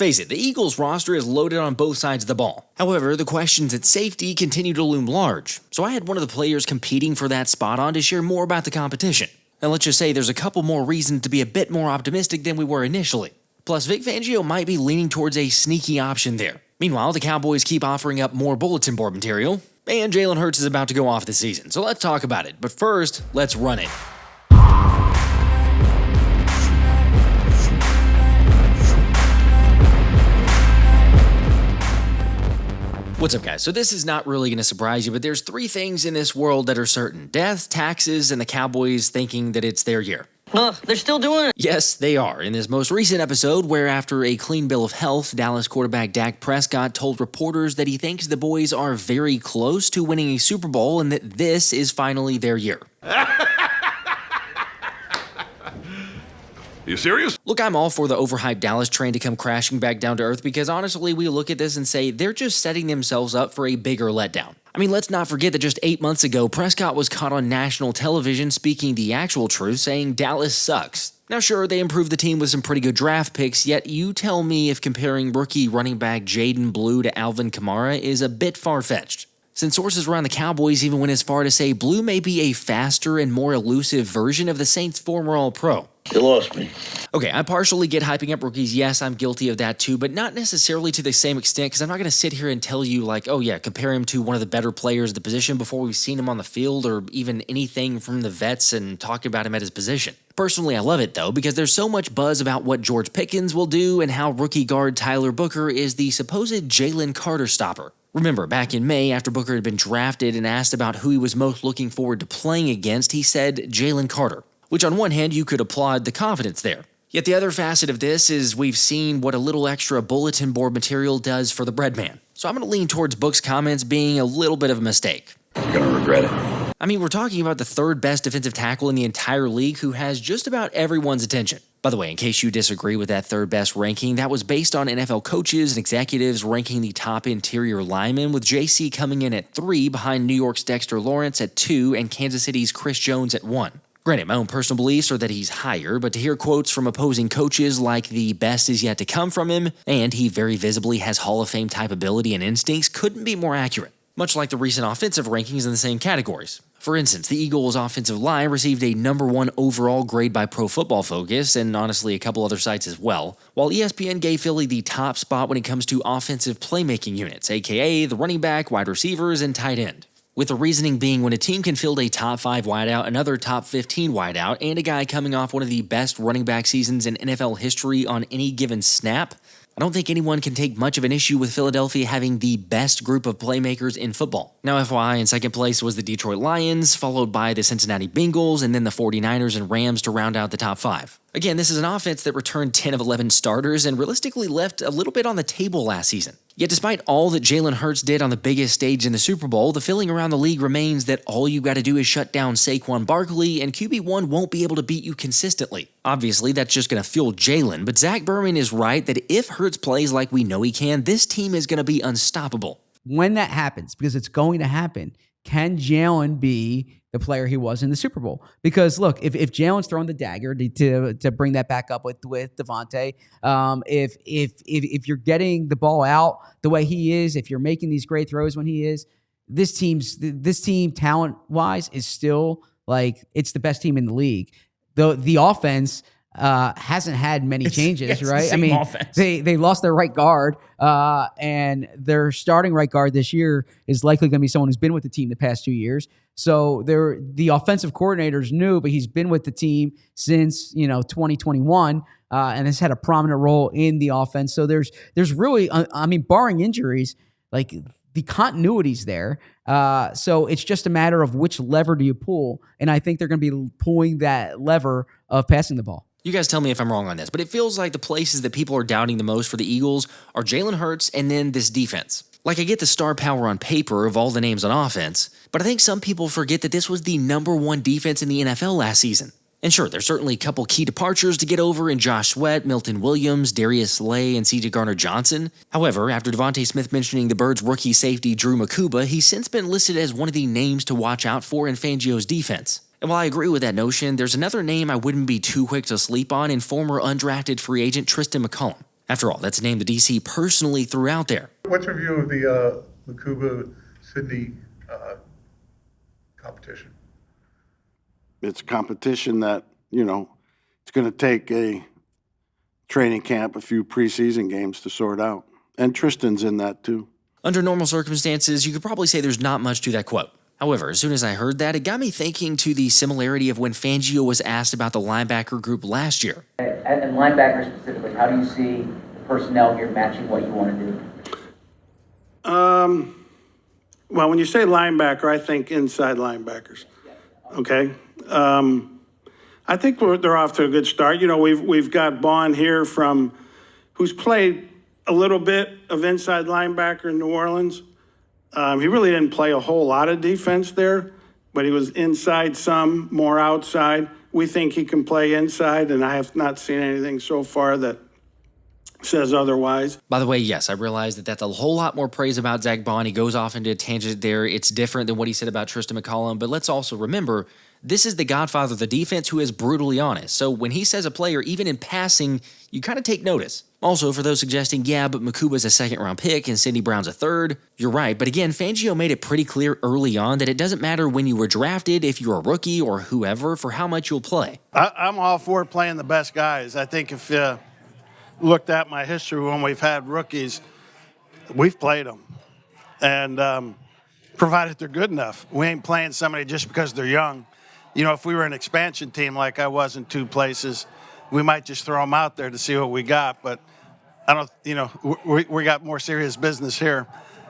face it, the Eagles roster is loaded on both sides of the ball. However, the questions at safety continue to loom large, so I had one of the players competing for that spot on to share more about the competition. And let's just say there's a couple more reasons to be a bit more optimistic than we were initially. Plus, Vic Fangio might be leaning towards a sneaky option there. Meanwhile, the Cowboys keep offering up more bulletin board material, and Jalen Hurts is about to go off this season, so let's talk about it. But first, let's run it. What's up, guys? So this is not really going to surprise you, but there's three things in this world that are certain. Death, taxes, and the Cowboys thinking that it's their year. They're still doing it. Yes, they are. In this most recent episode, where after a clean bill of health, Dallas quarterback Dak Prescott told reporters that he thinks the boys are very close to winning a Super Bowl and that this is finally their year. You serious? Look, I'm all for the overhyped Dallas train to come crashing back down to earth because honestly, we look at this and say they're just setting themselves up for a bigger letdown. I mean, let's not forget that just 8 months ago, Prescott was caught on national television speaking the actual truth, saying Dallas sucks. Now sure, they improved the team with some pretty good draft picks, yet you tell me if comparing rookie running back Jaden Blue to Alvin Kamara is a bit far-fetched. Since sources around the Cowboys even went as far to say Blue may be a faster and more elusive version of the Saints' former All-Pro. You lost me. Okay, I partially get hyping up rookies. Yes, I'm guilty of that too, but not necessarily to the same extent because I'm not going to sit here and tell you like, oh yeah, compare him to one of the better players at the position before we've seen him on the field or even anything from the vets and talk about him at his position. Personally, I love it though because there's so much buzz about what George Pickens will do and how rookie guard Tyler Booker is the supposed Jalen Carter stopper. Remember, back in May, after Booker had been drafted and asked about who he was most looking forward to playing against, he said Jalen Carter, which on one hand, you could applaud the confidence there. Yet the other facet of this is we've seen what a little extra bulletin board material does for the bread man. So I'm going to lean towards Book's comments being a little bit of a mistake. You're gonna regret it. I mean, we're talking about the third best defensive tackle in the entire league who has just about everyone's attention. By the way, in case you disagree with that third best ranking, that was based on NFL coaches and executives ranking the top interior linemen, with JC coming in at 3 behind New York's Dexter Lawrence at 2 and Kansas City's Chris Jones at 1. Granted, my own personal beliefs are that he's higher, but to hear quotes from opposing coaches like the best is yet to come from him, and he very visibly has Hall of Fame type ability and instincts, couldn't be more accurate. Much like the recent offensive rankings in the same categories. For instance, the Eagles' offensive line received a number 1 overall grade by Pro Football Focus, and honestly a couple other sites as well, while ESPN gave Philly the top spot when it comes to offensive playmaking units, aka the running back, wide receivers, and tight end. With the reasoning being when a team can field a top 5 wideout, another top 15 wideout, and a guy coming off one of the best running back seasons in NFL history on any given snap, I don't think anyone can take much of an issue with Philadelphia having the best group of playmakers in football. Now, FYI, in second place was the Detroit Lions, followed by the Cincinnati Bengals, and then the 49ers and Rams to round out the top 5. Again, this is an offense that returned 10 of 11 starters and realistically left a little bit on the table last season. Yet despite all that Jalen Hurts did on the biggest stage in the Super Bowl, the feeling around the league remains that all you got to do is shut down Saquon Barkley and QB1 won't be able to beat you consistently. Obviously, that's just going to fuel Jalen, but Zack is right that if Hurts plays like we know he can, this team is going to be unstoppable. When that happens, because it's going to happen, can Jalen be the player he was in the Super Bowl? Because look, if Jalen's throwing the dagger to bring that back up with Devonta, if you're getting the ball out the way he is, if you're making these great throws when he is, this team talent wise is still like it's the best team in the league. The offense hasn't had many changes, right? I mean, offense. They lost their right guard, and their starting right guard this year is likely going to be someone who's been with the team the past 2 years. So the offensive coordinator's new, but he's been with the team since 2021, and has had a prominent role in the offense. So there's really, I mean, barring injuries, like the continuity's there. So it's just a matter of which lever do you pull, and I think they're going to be pulling that lever of passing the ball. You guys tell me if I'm wrong on this, but it feels like the places that people are doubting the most for the Eagles are Jalen Hurts and then this defense. Like, I get the star power on paper of all the names on offense, but I think some people forget that this was the number 1 defense in the NFL last season. And sure, there's certainly a couple key departures to get over in Josh Sweat, Milton Williams, Darius Slay, and CJ Gardner Johnson. However, after Devonta Smith mentioning the Birds' rookie safety Drew Mukuba, he's since been listed as one of the names to watch out for in Fangio's defense. And while I agree with that notion, there's another name I wouldn't be too quick to sleep on in former undrafted free agent Tristin McCollum. After all, that's a name the DC personally threw out there. What's your view of the Mukuba Sydney competition? It's a competition that, it's going to take a training camp, a few preseason games to sort out. And Tristan's in that too. Under normal circumstances, you could probably say there's not much to that quote. However, as soon as I heard that, it got me thinking to the similarity of when Fangio was asked about the linebacker group last year. And linebackers specifically, how do you see the personnel here matching what you want to do? Well, when you say linebacker, I think inside linebackers. Okay. I think they're off to a good start. We've got Baun here who's played a little bit of inside linebacker in New Orleans. He really didn't play a whole lot of defense there, but he was inside some, more outside. We think he can play inside, and I have not seen anything so far that says otherwise. By the way, yes, I realize that that's a whole lot more praise about Zack Baun. He goes off into a tangent there. It's different than what he said about Tristin McCollum, but let's also remember, this is the godfather of the defense who is brutally honest. So when he says a player, even in passing, you kind of take notice. Also, for those suggesting, yeah, but Mukuba's a second-round pick and Sidney Brown's a third, you're right. But again, Fangio made it pretty clear early on that it doesn't matter when you were drafted, if you're a rookie or whoever, for how much you'll play. I'm all for playing the best guys. I think if you looked at my history when we've had rookies, we've played them. And provided they're good enough. We ain't playing somebody just because they're young. If we were an expansion team like I was in two places, we might just throw them out there to see what we got. But I don't, we got more serious business here.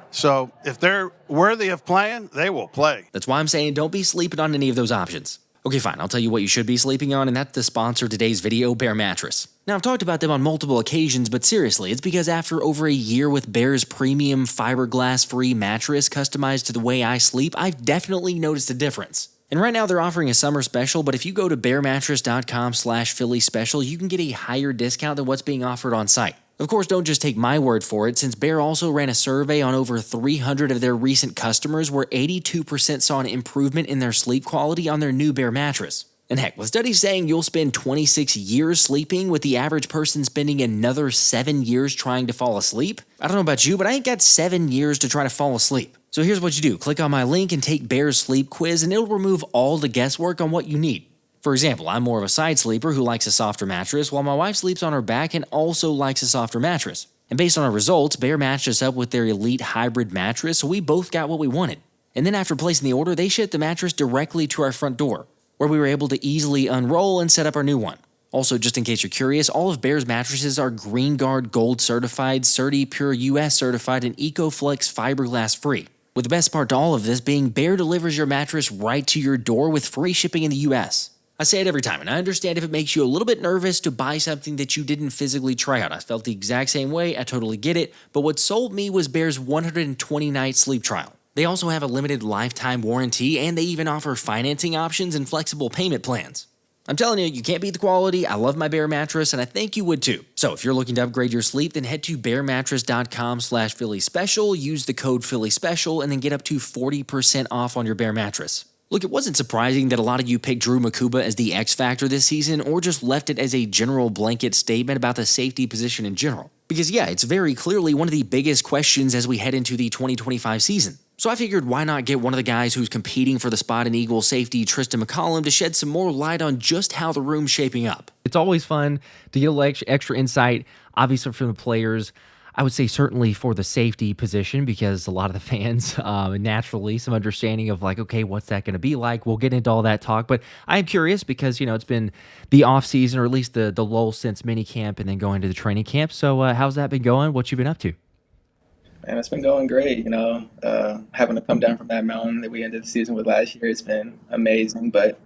So if they're worthy of playing, they will play. That's why I'm saying don't be sleeping on any of those options. Okay, fine. I'll tell you what you should be sleeping on, and that's the sponsor of today's video, Bear Mattress. Now, I've talked about them on multiple occasions, but seriously, it's because after over a year with Bear's premium fiberglass-free mattress customized to the way I sleep, I've definitely noticed a difference. And right now they're offering a summer special, but if you go to bearmattress.com/Philly special, you can get a higher discount than what's being offered on site. Of course, don't just take my word for it, since Bear also ran a survey on over 300 of their recent customers where 82% saw an improvement in their sleep quality on their new Bear mattress. And heck, with studies saying you'll spend 26 years sleeping with the average person spending another 7 years trying to fall asleep, I don't know about you, but I ain't got 7 years to try to fall asleep. So here's what you do. Click on my link and take Bear's sleep quiz, and it'll remove all the guesswork on what you need. For example, I'm more of a side sleeper who likes a softer mattress, while my wife sleeps on her back and also likes a softer mattress. And based on our results, Bear matched us up with their elite hybrid mattress, so we both got what we wanted. And then after placing the order, they shipped the mattress directly to our front door, where we were able to easily unroll and set up our new one. Also, just in case you're curious, all of Bear's mattresses are Green Guard Gold certified, Certi Pure US certified, and EcoFlex fiberglass free. With the best part to all of this being Bear delivers your mattress right to your door with free shipping in the US. I say it every time, and I understand if it makes you a little bit nervous to buy something that you didn't physically try out. I felt the exact same way, I totally get it, but what sold me was Bear's 120-night sleep trial. They also have a limited lifetime warranty, and they even offer financing options and flexible payment plans. I'm telling you, you can't beat the quality. I love my Bear mattress, and I think you would too. So if you're looking to upgrade your sleep, then head to bearmattress.com/Philly special, use the code Philly special, and then get up to 40% off on your Bear mattress. Look, it wasn't surprising that a lot of you picked Drew Mukuba as the X factor this season, or just left it as a general blanket statement about the safety position in general. Because yeah, it's very clearly one of the biggest questions as we head into the 2025 season. So I figured why not get one of the guys who's competing for the spot in Eagles safety, Tristin McCollum, to shed some more light on just how the room's shaping up. It's always fun to get a little extra insight, obviously from the players. I would say certainly for the safety position, because a lot of the fans, naturally, some understanding of like, okay, what's that going to be like? We'll get into all that talk, but I'm curious because, it's been the off season, or at least the lull since minicamp and then going to the training camp. So how's that been going? What you been up to? Man, it's been going great. Having to come down from that mountain that we ended the season with last year, it's been amazing. But,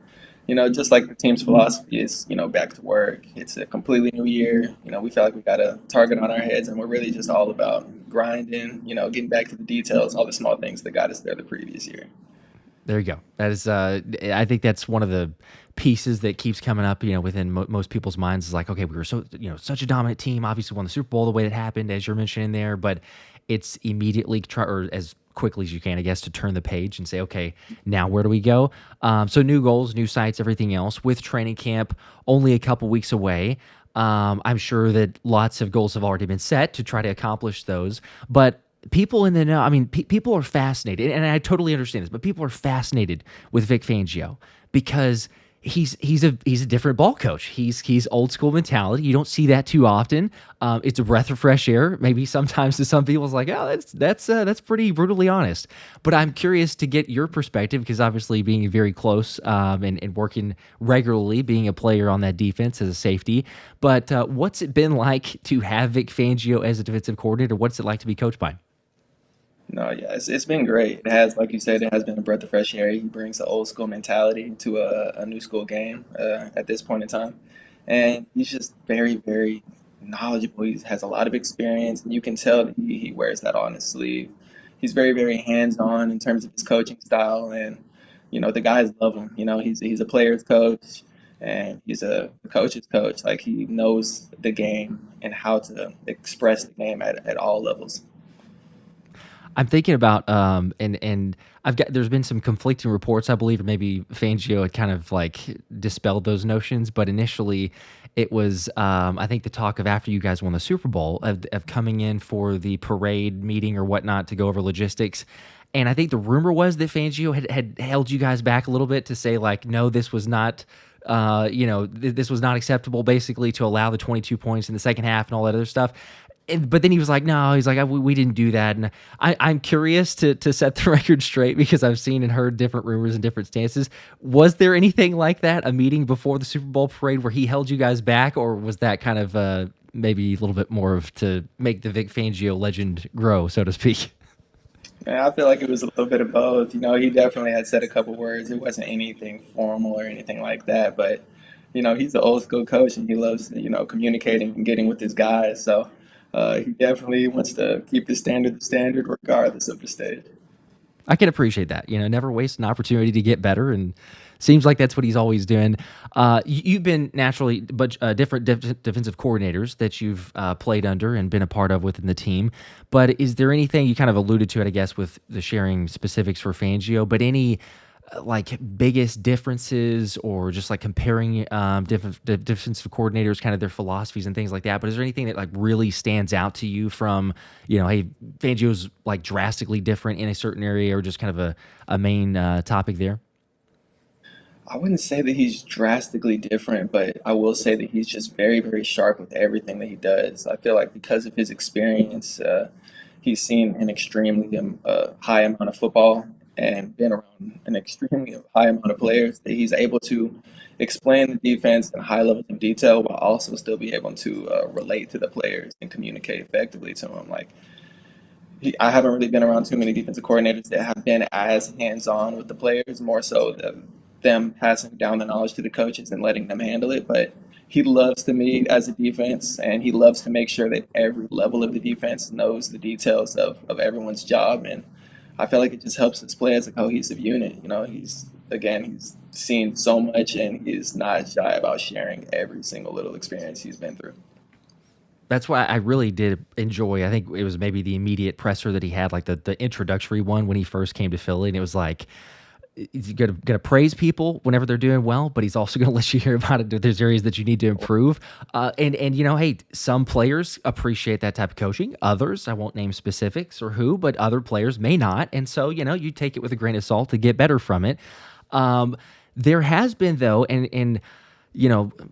just like the team's philosophy is, back to work. It's a completely new year. We feel like we got a target on our heads, and we're really just all about grinding, getting back to the details, all the small things that got us there the previous year. There you go. That is, I think that's one of the pieces that keeps coming up, within most people's minds is like, okay, we were such a dominant team, obviously won the Super Bowl the way that happened, as you're mentioning there, but it's immediately or as quickly as you can, I guess, to turn the page and say, okay, now where do we go? So new goals, new sites, everything else with training camp only a couple weeks away. I'm sure that lots of goals have already been set to try to accomplish those. But people in the know, I mean, people are fascinated, and I totally understand this, but people are fascinated with Vic Fangio because he's a different ball coach. He's old school mentality. You don't see that too often. It's a breath of fresh air. Maybe sometimes to some people it's like, oh, that's pretty brutally honest. But I'm curious to get your perspective because obviously being very close and working regularly, being a player on that defense as a safety. But what's it been like to have Vic Fangio as a defensive coordinator? What's it like to be coached by him? No, yeah, it's been great. It has, like you said, it has been a breath of fresh air. He brings the old school mentality to a new school game at this point in time. And he's just very, very knowledgeable. He has a lot of experience, and you can tell that he wears that on his sleeve. He's very, very hands-on in terms of his coaching style, and the guys love him. He's a player's coach, and he's a coach's coach. Like he knows the game and how to express the game at all levels. I'm thinking about and there's been some conflicting reports, I believe, or maybe Fangio had kind of like dispelled those notions, but initially it was I think the talk of after you guys won the Super Bowl of coming in for the parade meeting or whatnot to go over logistics. And I think the rumor was that Fangio had held you guys back a little bit to say like, no, this was not this was not acceptable, basically, to allow the 22 points in the second half and all that other stuff. But then he was like, no, he's like, we didn't do that. And I'm curious to set the record straight because I've seen and heard different rumors and different stances. Was there anything like that, a meeting before the Super Bowl parade where he held you guys back, or was that kind of maybe a little bit more of to make the Vic Fangio legend grow, so to speak? Yeah, I feel like it was a little bit of both. He definitely had said a couple words. It wasn't anything formal or anything like that, but he's an old school coach and he loves communicating and getting with his guys. So he definitely wants to keep the standard regardless of the stage. I can appreciate that. Never waste an opportunity to get better, and seems like that's what he's always doing. You've been naturally, but different defensive coordinators that you've played under and been a part of within the team. But is there anything you kind of alluded to it, I guess, with the sharing specifics for Fangio, but any like biggest differences or just like comparing defensive coordinators, kind of their philosophies and things like that? But is there anything that like really stands out to you from, hey, Fangio's like drastically different in a certain area, or just kind of a main topic there? I wouldn't say that he's drastically different, but I will say that he's just very, very sharp with everything that he does. I feel like because of his experience, he's seen an extremely high amount of football and been around an extremely high amount of players that he's able to explain the defense in high levels of detail while also still be able to relate to the players and communicate effectively to them. Like, I haven't really been around too many defensive coordinators that have been as hands-on with the players, more so them passing down the knowledge to the coaches and letting them handle it. But he loves to meet as a defense, and he loves to make sure that every level of the defense knows the details of everyone's job. And I feel like it just helps us play as a cohesive unit. He's seen so much, and he's not shy about sharing every single little experience he's been through. That's why I really did enjoy, I think it was maybe the immediate presser that he had, like the introductory one when he first came to Philly, and it was like, he's gonna praise people whenever they're doing well, but he's also gonna let you hear about it. There's areas that you need to improve, and hey, some players appreciate that type of coaching. Others, I won't name specifics or who, but other players may not, and so you take it with a grain of salt to get better from it. There has been though, and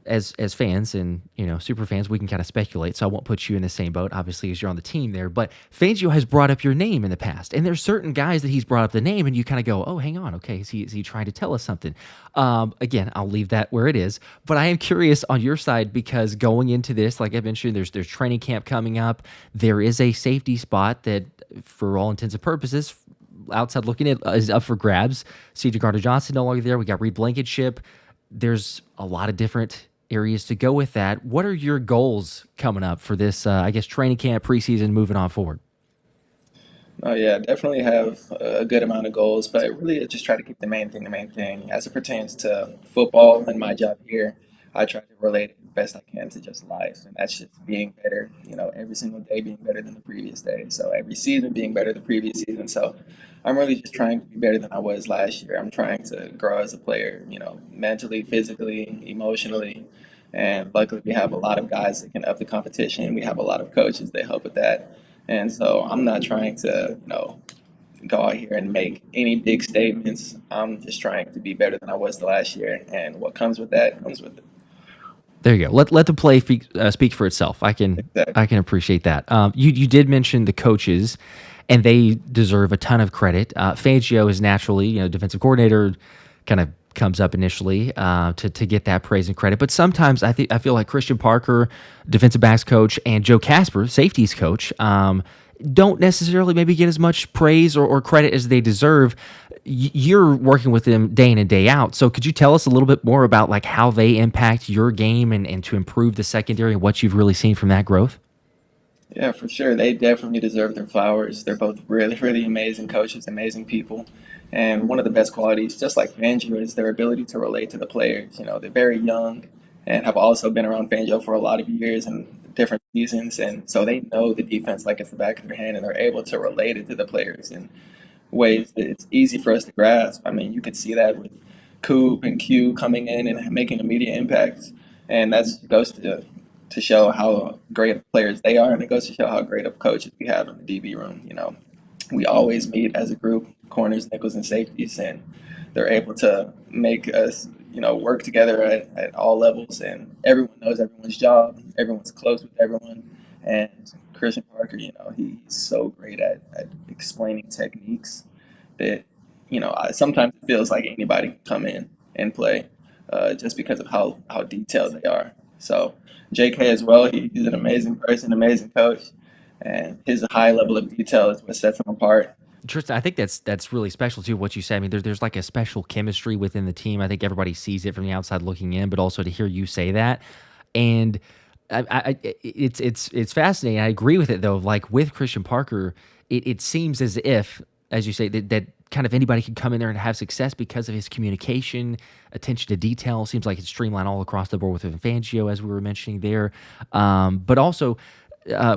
as fans and, super fans, we can kind of speculate, so I won't put you in the same boat, obviously, as you're on the team there, but Fangio has brought up your name in the past, and there's certain guys that he's brought up the name, and you kind of go, oh, hang on, okay, is he trying to tell us something? Again, I'll leave that where it is, but I am curious on your side, because going into this, like I mentioned, there's training camp coming up. There is a safety spot that, for all intents and purposes, outside looking at, is up for grabs. CJ Gardner Johnson no longer there. We got Reed Blankenship. There's a lot of different areas to go with that. What are your goals coming up for this, training camp, preseason, moving on forward? Oh, yeah, definitely have a good amount of goals, but really just try to keep the main thing. As it pertains to football and my job here, I try to relate it the best I can to just life, and that's just being better, every single day being better than the previous day. So every season being better than the previous season. So I'm really just trying to be better than I was last year. I'm trying to grow as a player, mentally, physically, emotionally, And luckily, we have a lot of guys that can up the competition. We have a lot of coaches that help with that. And so I'm not trying to, go out here and make any big statements. I'm just trying to be better than I was the last year. And what comes with that comes with it. There you go. Let the play speak for itself. I can appreciate that. You did mention the coaches, and they deserve a ton of credit. Fangio is naturally, defensive coordinator, kind of comes up initially to get that praise and credit. But sometimes I feel like Christian Parker, defensive backs coach, and Joe Casper, safeties coach, don't necessarily maybe get as much praise or credit as they deserve. You're working with them day in and day out. So could you tell us a little bit more about like how they impact your game and to improve the secondary and what you've really seen from that growth? Yeah, for sure. They definitely deserve their flowers. They're both really, really amazing coaches, amazing people. And one of the best qualities, just like Fangio, is their ability to relate to the players. They're very young and have also been around Fangio for a lot of years and different seasons. And so they know the defense like it's the back of their hand, and they're able to relate it to the players in ways that it's easy for us to grasp. I mean, you could see that with Coop and Q coming in and making immediate impacts. And that goes to show how great of players they are, and it goes to show how great of coaches we have in the DB room. We always meet as a group, corners, nickels, and safeties, and they're able to make us, work together at all levels, and everyone knows everyone's job. Everyone's close with everyone, and Christian Parker, he's so great at explaining techniques that, sometimes it feels like anybody can come in and play just because of how detailed they are. So JK as well, he's an amazing person, amazing coach, and his high level of detail is what sets him apart. Tristan, I think that's really special too. What you said, I mean, there's like a special chemistry within the team. I think everybody sees it from the outside looking in, but also to hear you say that, and it's fascinating. I agree with it though. Like with Christian Parker, it seems as if, as you say, that kind of anybody can come in there and have success because of his communication, attention to detail. Seems like it's streamlined all across the board with Fangio, as we were mentioning there, but also.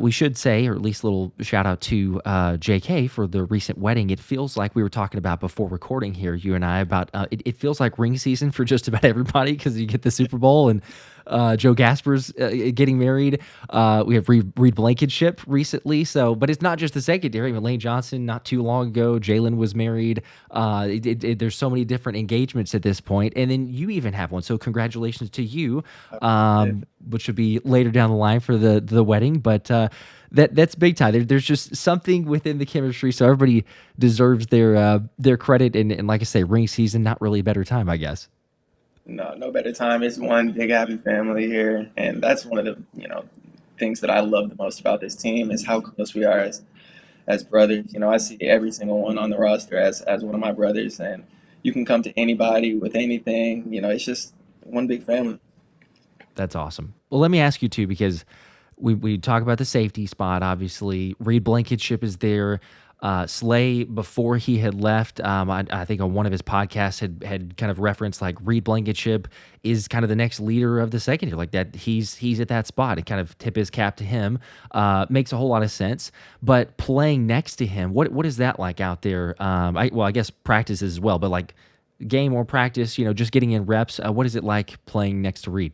We should say, or at least a little shout out to JK for the recent wedding. It feels like we were talking about before recording here, you and I, about it feels like ring season for just about everybody because you get the Super Bowl and Joe Gasper's getting married. We have Reed Blankenship recently. But it's not just the secondary. I mean, Lane Johnson not too long ago. Jalen was married. There's so many different engagements at this point. And then you even have one. So congratulations to you, which should be later down the line for the wedding. But that's big time. There's just something within the chemistry. So everybody deserves their credit. And like I say, ring season, not really a better time, I guess. No better time. It's one big happy family here, and that's one of the things that I love the most about this team is how close we are as brothers. I see every single one on the roster as one of my brothers, and you can come to anybody with anything. It's just one big family. That's awesome. Well, let me ask you too, because we talk about the safety spot. Obviously, Reed Blankenship is there. Slay, before he had left, I think on one of his podcasts had kind of referenced like Reed Blankenship is kind of the next leader of the secondary, like that he's at that spot and kind of tip his cap to him. Makes a whole lot of sense. But playing next to him, what is that like out there? I guess practice as well, but like game or practice, just getting in reps. What is it like playing next to Reed?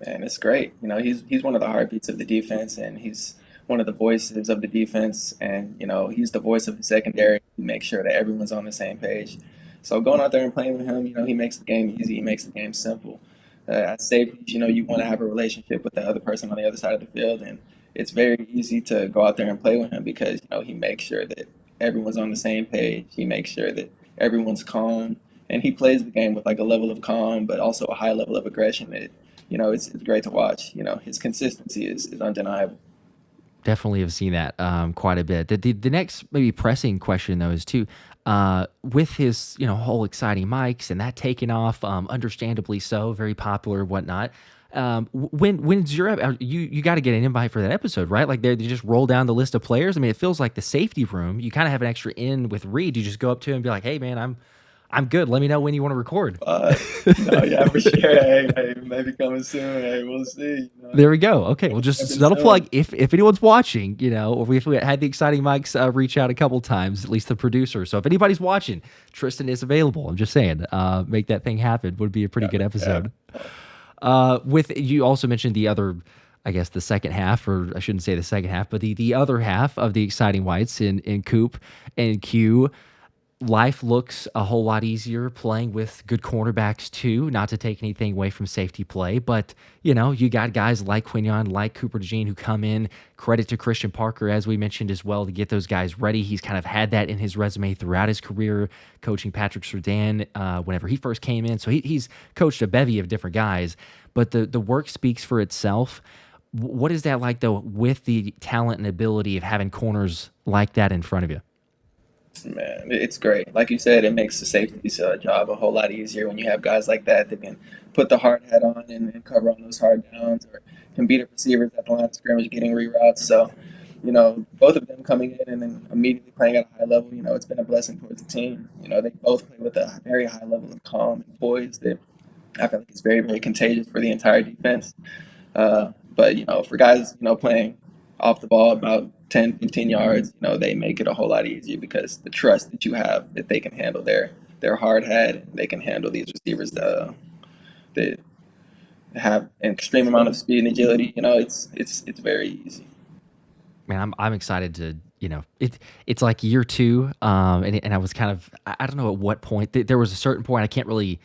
Man, it's great. He's one of the heartbeats of the defense, and he's one of the voices of the defense, and he's the voice of the secondary. He makes sure that everyone's on the same page. So going out there and playing with him, he makes the game easy. He makes the game simple. At safeties, you want to have a relationship with the other person on the other side of the field, and it's very easy to go out there and play with him because he makes sure that everyone's on the same page. He makes sure that everyone's calm, and he plays the game with like a level of calm, but also a high level of aggression that it's great to watch. His consistency is undeniable. Definitely have seen that quite a bit. The next maybe pressing question though is too, with his whole exciting mics and that taking off, understandably so, very popular, whatnot. When's your you got to get an invite for that episode, right? Like they just roll down the list of players. I mean, it feels like the safety room. You kind of have an extra in with Reed. You just go up to him and be like, "Hey, man, I'm good. Let me know when you want to record." No, yeah, for sure. Hey, maybe coming soon. Hey, we'll see. There we go. Okay, well, just another plug. If anyone's watching, or if we had the exciting mics reach out a couple times, at least the producer. So if anybody's watching, Tristan is available. I'm just saying, make that thing happen. Would be a pretty good episode. With you also mentioned the other, I guess the second half, or I shouldn't say the second half, but the other half of the exciting whites in Coop and Q. Life looks a whole lot easier playing with good cornerbacks too, not to take anything away from safety play, but you got guys like Quinion, like Cooper DeJean who come in. Credit to Christian Parker, as we mentioned as well, to get those guys ready. He's kind of had that in his resume throughout his career, coaching Patrick Surtain whenever he first came in. So he's coached a bevy of different guys, but the work speaks for itself. What is that like though, with the talent and ability of having corners like that in front of you? Man, it's great. Like you said, it makes the safety's job a whole lot easier when you have guys like that that can put the hard hat on and cover on those hard downs, or can beat up receivers at the line of scrimmage getting reroutes. So, both of them coming in and then immediately playing at a high level, it's been a blessing towards the team. They both play with a very high level of calm and poise that I feel like is very, very contagious for the entire defense. But, for guys, playing off the ball about 10, 15 yards, they make it a whole lot easier because the trust that you have that they can handle their hard hat, they can handle these receivers that have an extreme amount of speed and agility. It's very easy. Man, I'm excited to, it's like year two, and I was kind of, I don't know at what point, there was a certain point, I can't really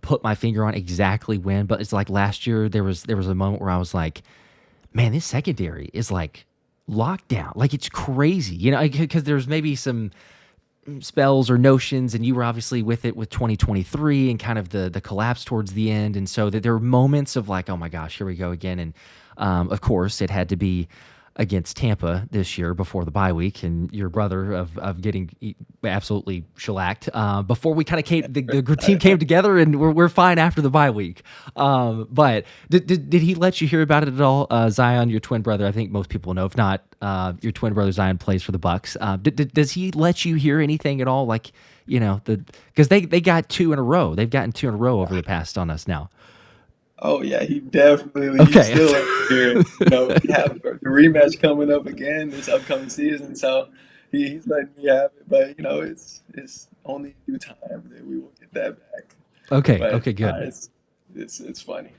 put my finger on exactly when, but it's like last year there was a moment where I was like, man, this secondary is like locked down. Like, it's crazy, because there's maybe some spells or notions, and you were obviously with it with 2023 and kind of the collapse towards the end. And so that there were moments of like, oh my gosh, here we go again. And of course, it had to be against Tampa this year before the bye week, and your brother of getting absolutely shellacked before we kind of the team came together, and we're fine after the bye week. But did he let you hear about it at all? Zion, your twin brother, I think most people know. If not, your twin brother Zion plays for the Bucks. Does he let you hear anything at all? Like, because they got two in a row. They've gotten two in a row over the past on us now. Oh yeah, he definitely. Okay. He's still up here. We have the rematch coming up again this upcoming season, so he's letting me have it. But it's only due time that we will get that back. Okay. But, okay. Good. It's funny.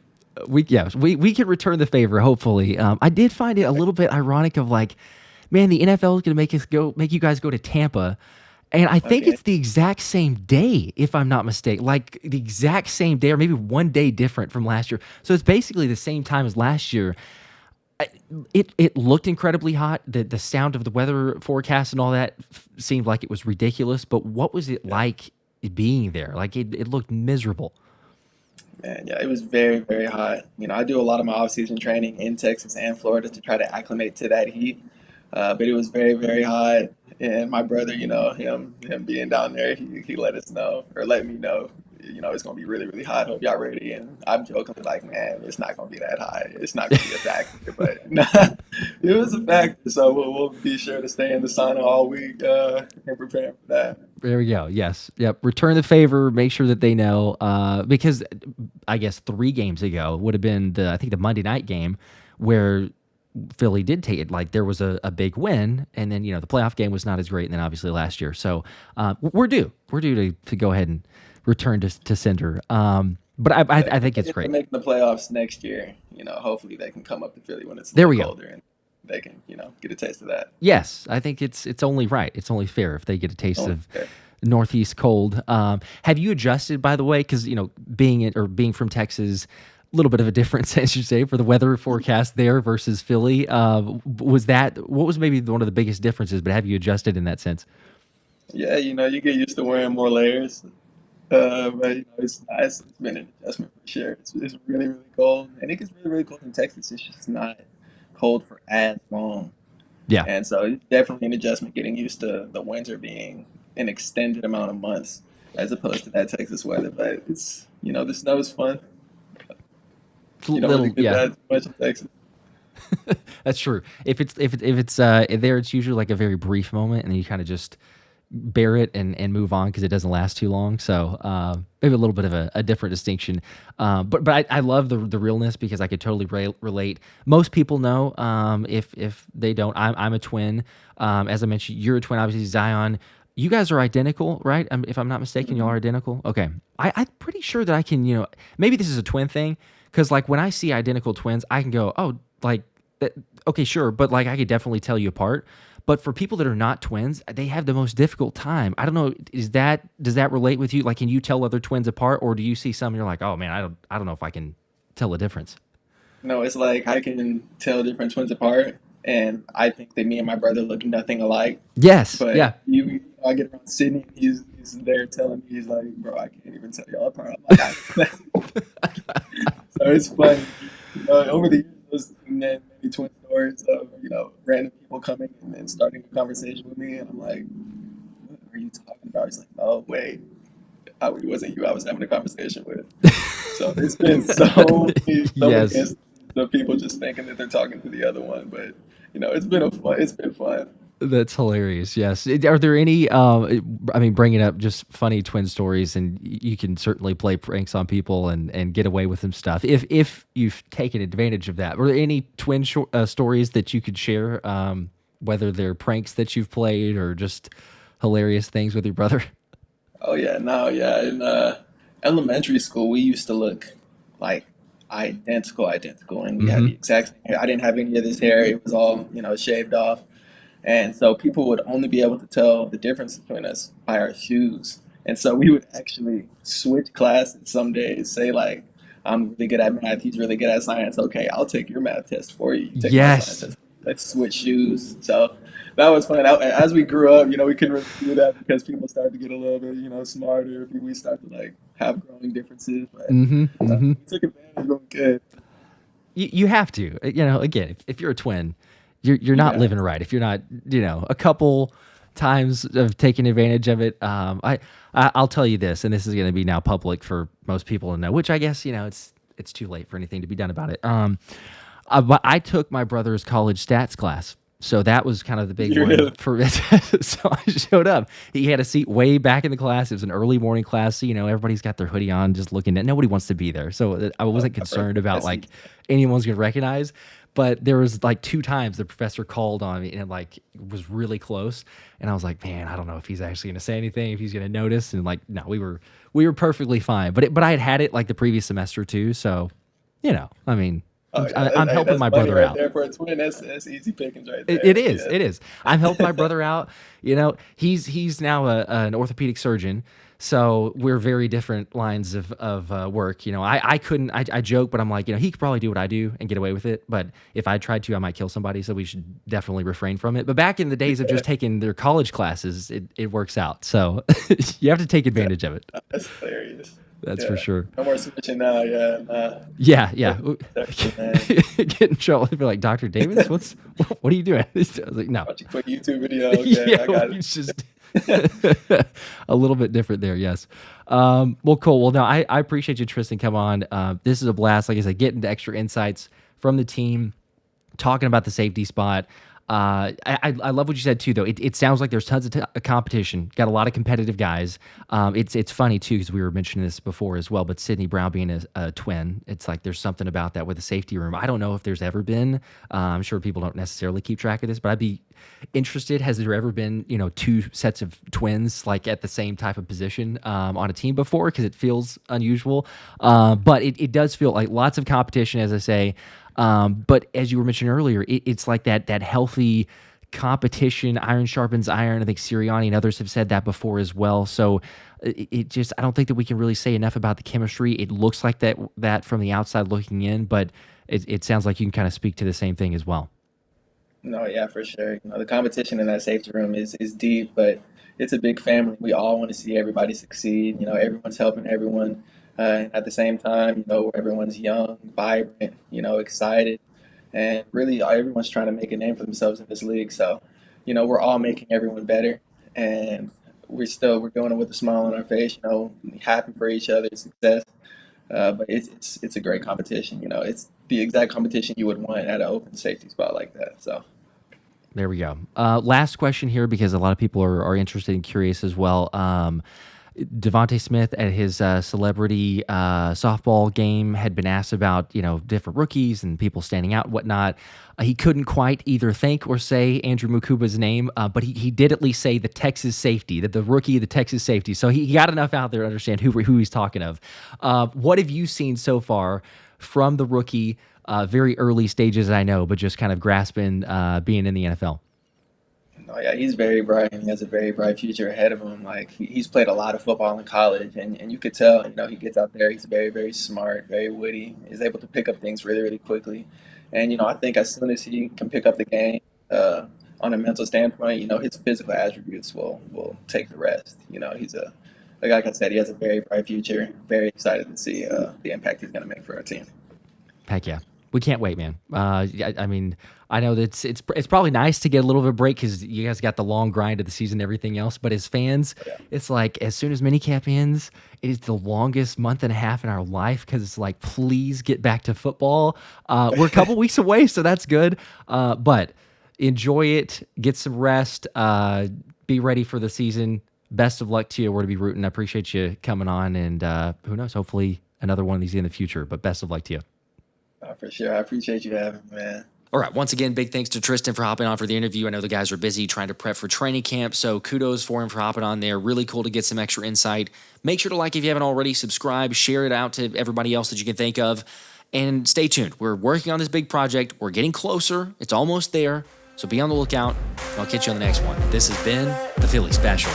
We can return the favor. Hopefully, I did find it a little bit ironic of like, man, the NFL is going to make you guys go to Tampa. And I think it's the exact same day, if I'm not mistaken, like the exact same day, or maybe one day different from last year. So it's basically the same time as last year. It looked incredibly hot. The sound of the weather forecast and all that seemed like it was ridiculous. But what was it like being there? Like it looked miserable. Man, yeah, it was very, very hot. I do a lot of my off-season training in Texas and Florida to try to acclimate to that heat. But it was very, very hot. And my brother, him being down there, he let us know, or let me know, it's going to be really, really hot. Hope y'all ready. And I'm jokingly like, man, it's not going to be that hot. It's not going to be a factor. But it was a factor. So we'll be sure to stay in the sauna all week and prepare for that. There we go. Yes. Yep. Return the favor. Make sure that they know. Because I guess 3 games ago would have been the Monday night game where Philly did take it. Like there was a big win, and then the playoff game was not as great, and then obviously last year. So we're due to go ahead and return to Cinder. But I think it's great. Making the playoffs next year, hopefully they can come up to Philly when it's colder, and they can get a taste of that. Yes, I think it's only right. It's only fair if they get a taste of Northeast cold. Have you adjusted, by the way, because being from Texas? Little bit of a difference, as you say, for the weather forecast there versus Philly. What was maybe one of the biggest differences, but have you adjusted in that sense? Yeah, you get used to wearing more layers. But it's nice. It's been an adjustment for sure. It's really, really cold. And it gets really, really cold in Texas. It's just not cold for as long. Yeah. And so it's definitely an adjustment getting used to the winter being an extended amount of months as opposed to that Texas weather. But it's, the snow is fun. You don't really get that much in Texas. That's true. If it's there, it's usually like a very brief moment, and then you kind of just bear it and move on because it doesn't last too long. So maybe a little bit of a different distinction. But I love the realness because I could totally relate. Most people know. If they don't, I'm a twin. As I mentioned, you're a twin. Obviously, Zion. You guys are identical, right? If I'm not mistaken, y'all are identical. Okay. I'm pretty sure that I can. Maybe this is a twin thing. Because like when I see identical twins, I can go, oh, like, okay, sure, but like I could definitely tell you apart. But for people that are not twins, they have the most difficult time. I don't know. Does that relate with you? Like, can you tell other twins apart, or do you see some and you're like, oh man, I don't know if I can tell a difference? No, it's like I can tell different twins apart, and I think that me and my brother look nothing alike. Yes. But Yeah. I get around Sydney, he's there telling me, he's like, bro, I can't even tell y'all apart. I'm like, so it's funny. Over the years, there's many twin stories of random people coming and starting a conversation with me, and I'm like, what are you talking about? He's like, oh wait, it wasn't you I was having a conversation with. So it's been so many Yes. instances of people just thinking that they're talking to the other one, but it's been fun. That's hilarious. Yes. Are there any, I mean, bringing up just funny twin stories, and you can certainly play pranks on people and get away with some stuff if you've taken advantage of that. Were there any twin stories that you could share, whether they're pranks that you've played or just hilarious things with your brother? Oh yeah, no, yeah. In elementary school, we used to look like identical, and we had the exact same hair. I didn't have any of this hair; it was all shaved off. And so people would only be able to tell the difference between us by our shoes. And so we would actually switch classes some days, say like, I'm really good at math, he's really good at science. Okay, I'll take your math test for you. You take my Yes. science test. Let's switch shoes. So that was fun. As we grew up, we couldn't really do that because people started to get a little bit, smarter. We started to like have growing differences. But we took advantage of what we could. You have to, again, if you're a twin, you're not living right. If you're not, a couple times of taking advantage of it. I'll tell you this, and this is going to be now public for most people to know, which I guess, it's too late for anything to be done about it. But I took my brother's college stats class. So that was kind of the big one for it. So I showed up. He had a seat way back in the class. It was an early morning class. So, everybody's got their hoodie on, just looking at. Nobody wants to be there. So I wasn't concerned about like anyone's going to recognize. But there was like 2 times the professor called on me and like was really close. And I was like, man, I don't know if he's actually going to say anything, if he's going to notice. And like, no, we were perfectly fine. But I had it like the previous semester too. So, I mean. I'm helping my brother out. There for a twin, that's easy pickings right there. It is. I'm helping my brother out. He's now an orthopedic surgeon, so we're very different lines of work. I joke, but I'm like, he could probably do what I do and get away with it. But if I tried to, I might kill somebody. So we should definitely refrain from it. But back in the days of just taking their college classes, it works out. So you have to take advantage of it. That's hilarious. That's for sure. No more switching now, Yeah. Get in trouble. They'd be like, Dr. Davis, what are you doing? I was like, no. Watch a quick YouTube video. Okay, I got it. It's just a little bit different there, yes. Well, cool. Well, no, I appreciate you, Tristin. Come on. This is a blast. Like I said, getting the extra insights from the team, talking about the safety spot. I love what you said too, though. It sounds like there's tons of competition. Got a lot of competitive guys. It's funny too, because we were mentioning this before as well. But Sidney Brown being a twin, it's like there's something about that with the safety room. I don't know if there's ever been. I'm sure people don't necessarily keep track of this, but I'd be interested. Has there ever been 2 sets of twins like at the same type of position on a team before? Because it feels unusual. But it does feel like lots of competition, as I say. But as you were mentioning earlier, it's like that healthy competition. Iron sharpens iron. I think Sirianni and others have said that before as well. So I don't think that we can really say enough about the chemistry. It looks like that from the outside looking in, but it sounds like you can kind of speak to the same thing as well. No, yeah, for sure. The competition in that safety room is deep, but it's a big family. We all want to see everybody succeed. Everyone's helping everyone. At the same time, everyone's young, vibrant, excited, and really everyone's trying to make a name for themselves in this league. So, we're all making everyone better, and we're doing it with a smile on our face. Happy for each other's success. But it's a great competition. It's the exact competition you would want at an open safety spot like that. So. There we go. Last question here, because a lot of people are interested and curious as well. Devonta Smith at his celebrity softball game had been asked about, different rookies and people standing out and whatnot. He couldn't quite either think or say Andrew Mukuba's name, but he did at least say the Texas safety, the rookie, the Texas safety. So he got enough out there to understand who he's talking of. What have you seen so far from the rookie, very early stages, I know, but just kind of grasping being in the NFL? Oh yeah, he's very bright and he has a very bright future ahead of him. Like he's played a lot of football in college, and you could tell, he gets out there, he's very, very smart, very witty, is able to pick up things really, really quickly. And, I think as soon as he can pick up the game on a mental standpoint, his physical attributes will take the rest. He's like I said, he has a very bright future. Very excited to see the impact he's going to make for our team. Heck yeah. We can't wait, man. I mean, I know that it's probably nice to get a little bit of break because you guys got the long grind of the season and everything else. But as fans, It's like as soon as minicamp ends, it is the longest month and a half in our life because it's like, please get back to football. We're a couple weeks away, so that's good. But enjoy it. Get some rest. Be ready for the season. Best of luck to you. We're to be rooting. I appreciate you coming on, and who knows, hopefully another one of these in the future. But best of luck to you. For sure. I appreciate you having me, man. All right. Once again, big thanks to Tristin for hopping on for the interview. I know the guys are busy trying to prep for training camp, so kudos for him for hopping on there. Really cool to get some extra insight. Make sure to like if you haven't already, subscribe, share it out to everybody else that you can think of, and stay tuned. We're working on this big project. We're getting closer. It's almost there, so be on the lookout. I'll catch you on the next one. This has been the Philly Special.